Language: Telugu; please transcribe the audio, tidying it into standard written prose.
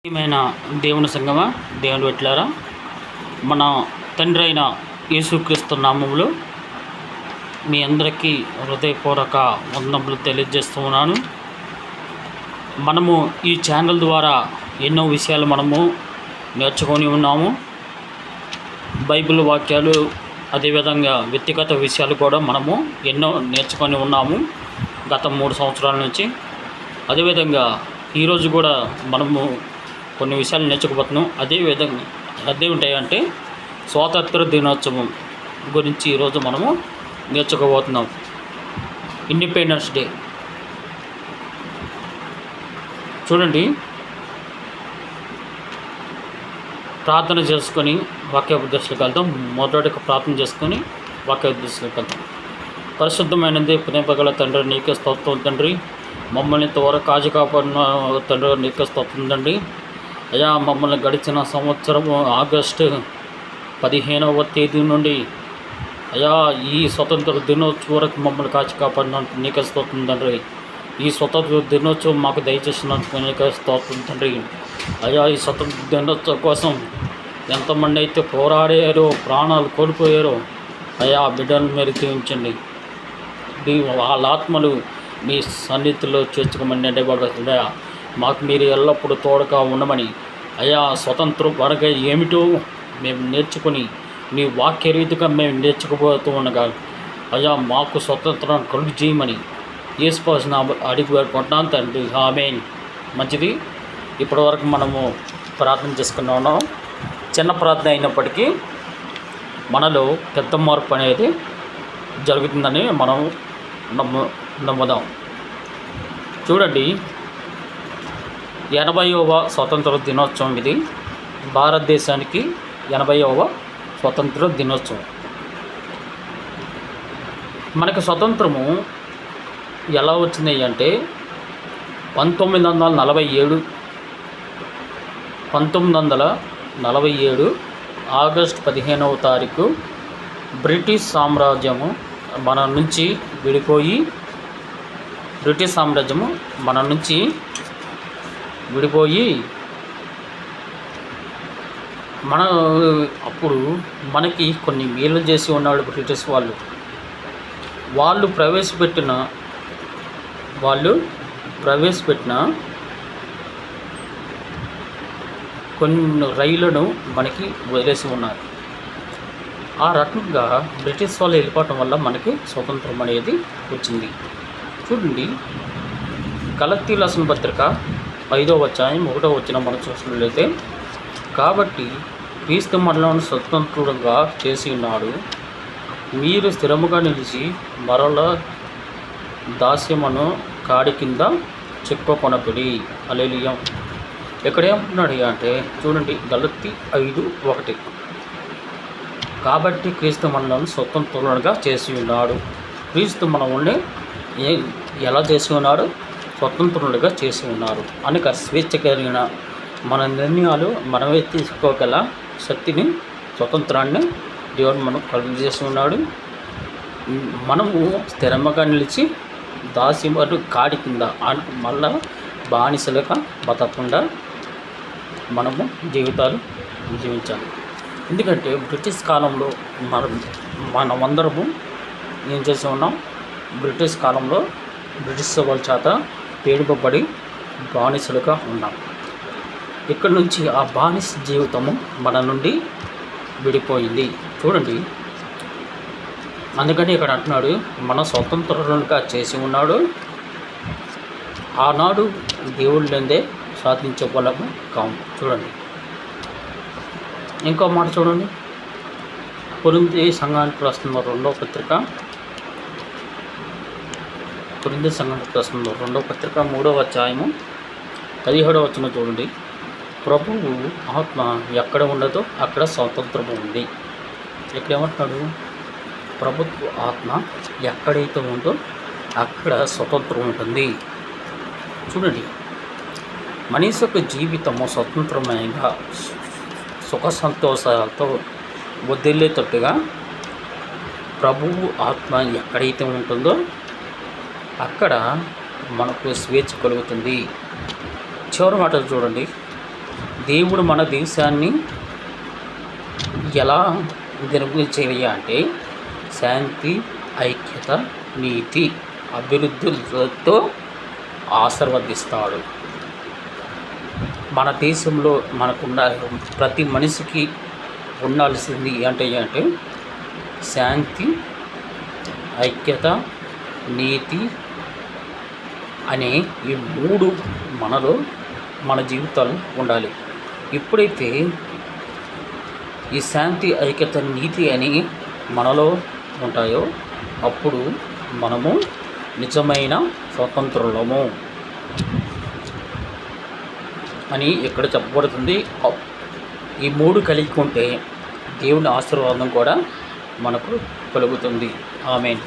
ప్రియమైన దేవుని సంగమా, దేవుని పెట్టారా, మన తండ్రి అయిన యేసుక్రీస్తు నామములో మీ అందరికీ హృదయపూర్వక వందనములు తెలియజేస్తూ ఉన్నాను. మనము ఈ ఛానల్ ద్వారా ఎన్నో విషయాలు మనము నేర్చుకొని ఉన్నాము. బైబిల్ వాక్యాలు, అదేవిధంగా వ్యక్తిగత విషయాలు కూడా మనము ఎన్నో నేర్చుకొని ఉన్నాము గత 3 సంవత్సరాల నుంచి. అదేవిధంగా ఈరోజు కూడా మనము కొన్ని విషయాలు నేర్చుకోబోతున్నాం. అదేవిధంగా అదేమిటాయంటే స్వాతంత్ర దినోత్సవం గురించి ఈరోజు మనము నేర్చుకోబోతున్నాం. ఇండిపెండెన్స్ డే చూడండి. ప్రార్థన చేసుకొని వాక్యోపదేశాలకు వెళ్తాం. మొదటిగా ప్రార్థన చేసుకొని వాక్యోపదేశాలకు వెళ్తాం. పరిశుద్ధమైనది ప్రేమగల తండ్రి, నీకే స్తోత్రం తండ్రి. మమ్మల్ని ఇంతవరకు కాజు కాపాడిన తండ్రి, నీకే స్తోత్రం తండ్రి. అయ్యా, మమ్మల్ని గడిచిన సంవత్సరము ఆగస్టు 15వ తేదీ నుండి అయ్యా ఈ స్వతంత్ర దినోత్సవం వరకు మమ్మల్ని కాచి కాపాడినందుకు నీకే స్తోత్రం తండ్రి. ఈ స్వతంత్ర దినోత్సవం మాకు దయచేసినందుకు నీకే స్తోత్రం తండ్రి. అయ్యా, ఈ స్వతంత్ర దినోత్సవం కోసం ఎంతమంది అయితే పోరాడారో, ప్రాణాలు కోల్పోయారో అయ్యా, బిడ్డలను మీరు దీవించండి. వాళ్ళ ఆత్మలు మీ సన్నిధిలో చేర్చుకోమని అడ్డబడుతుందా. మాకు మీరు ఎల్లప్పుడూ తోడుగా ఉండమని అయ్యా, స్వతంత్రం వరగా ఏమిటో మేము నేర్చుకుని మీ వాక్య రీతిగా మేము నేర్చుకుపోతూ ఉండగా అయ్యా, మాకు స్వతంత్రం కలుగు చేయమని యేసుపాసిన అడిగి వేడుకుంటున్నాను తండ్రి. ఆమేన్. మంచిది. ఇప్పటివరకు మనము ప్రార్థన చేసుకుని ఉన్నాం. చిన్న ప్రార్థన అయినప్పటికీ మనలో పెద్ద మార్పు అనేది జరుగుతుందని మనం నమ్ముదాం. చూడండి, 80వ స్వతంత్ర దినోత్సవం ఇది. భారతదేశానికి 80వ స్వతంత్ర దినోత్సవం. మనకి స్వతంత్రము ఎలా వచ్చింది అంటే 1947 ఆగస్టు 15వ తారీఖు బ్రిటిష్ సామ్రాజ్యము మన నుంచి విడిపోయి అప్పుడు మనకి కొన్ని మేలు చేసి ఉన్నాడు బ్రిటిష్ వాళ్ళు ప్రవేశపెట్టిన కొన్ని రైళ్లను మనకి వదిలేసి ఉన్నారు. ఆ రకంగా బ్రిటిష్ వాళ్ళు వెళ్ళిపోవటం వల్ల మనకి స్వతంత్రం అనేది వచ్చింది. చూడండి, గలతీ రాసిన పత్రిక 5వ అధ్యాయం 1వ వచనం మనం చూసినట్లయితే, కాబట్టి క్రీస్తు మనలను స్వతంత్రుడుగా చేసి ఉన్నాడు, మీరు స్థిరముగా నిలిచి మరల దాస్యమును కాడి కింద చిక్కుకొనకుడి. హల్లెలూయా. ఇక్కడ ఏమంటున్నాడు అంటే చూడండి, గలతీ 5:1, కాబట్టి క్రీస్తు మనలను స్వతంత్రులుగా చేసి ఉన్నాడు. క్రీస్తు మనల్ని ఎలా చేసి ఉన్నాడు? స్వతంత్రులుగా చేసి ఉన్నారు. అనగా స్వేచ్ఛ కలిగిన మన నిర్ణయాలు మనమే తీసుకోగల శక్తిని, స్వతంత్రాన్ని దేవుడు మనం కలుగజేసి ఉన్నాడు. మనము స్థిరంగా నిలిచి దాస్యము కాడి కింద మళ్ళా బానిసలుగా బతకకుండా మనము జీవితాలు జీవించాలి. ఎందుకంటే బ్రిటిష్ కాలంలో మనమందరము ఏం చేసి ఉన్నాం? బ్రిటిష్ కాలంలో బ్రిటిష్ వాళ్ళ చేత పీడింపబడి బానిసలుగా ఉన్నాం. ఇక్కడ నుంచి ఆ బానిస జీవితము మన నుండి విడిపోయింది. చూడండి, అందుకని ఇక్కడ అంటున్నాడు, మన స్వతంత్రులుగా చేసి ఉన్నాడు. ఆనాడు దేవుళ్ళందే సాధించగలము కాము. చూడండి, ఇంకో మాట చూడండి, కొరింథీ సంఘానికి రాస్తున్న 2వ పత్రిక 3వ అధ్యాయము 17వ వచనం చూడండి. ప్రభువు ఆత్మ ఎక్కడ ఉండదో అక్కడ స్వాతంత్రము ఉంది. ఇక్కడ ఏమంటున్నాడు? ప్రభుత్వ ఆత్మ ఎక్కడైతే ఉందో అక్కడ స్వతంత్రం ఉంటుంది. చూడండి, మనిషి యొక్క జీవితము స్వతంత్రమైన సుఖ సంతోషాలతో వదిలేటట్టుగా ప్రభువు ఆత్మ ఎక్కడైతే ఉంటుందో అక్కడ మనకు స్వేచ్ఛ కలుగుతుంది. చివరి మాటలు చూడండి, దేవుడు మన దేశాన్ని ఎలా నిర్మించేవి అంటే శాంతి, ఐక్యత, నీతి, అభివృద్ధితో ఆశీర్వదిస్తాడు. మన దేశంలో మనకున్న ప్రతి మనిషికి ఉండాల్సింది అంటే శాంతి, ఐక్యత, నీతి అనే ఈ 3 మన జీవితాలు ఉండాలి. ఎప్పుడైతే ఈ శాంతి, ఐక్యత, నీతి అని మనలో ఉంటాయో అప్పుడు మనము నిజమైన స్వతంత్రులము అని ఇక్కడ చెప్పబడుతుంది. ఈ 3 కలిగి ఉంటే దేవుని ఆశీర్వాదం కూడా మనకు కలుగుతుంది. ఆమేన్.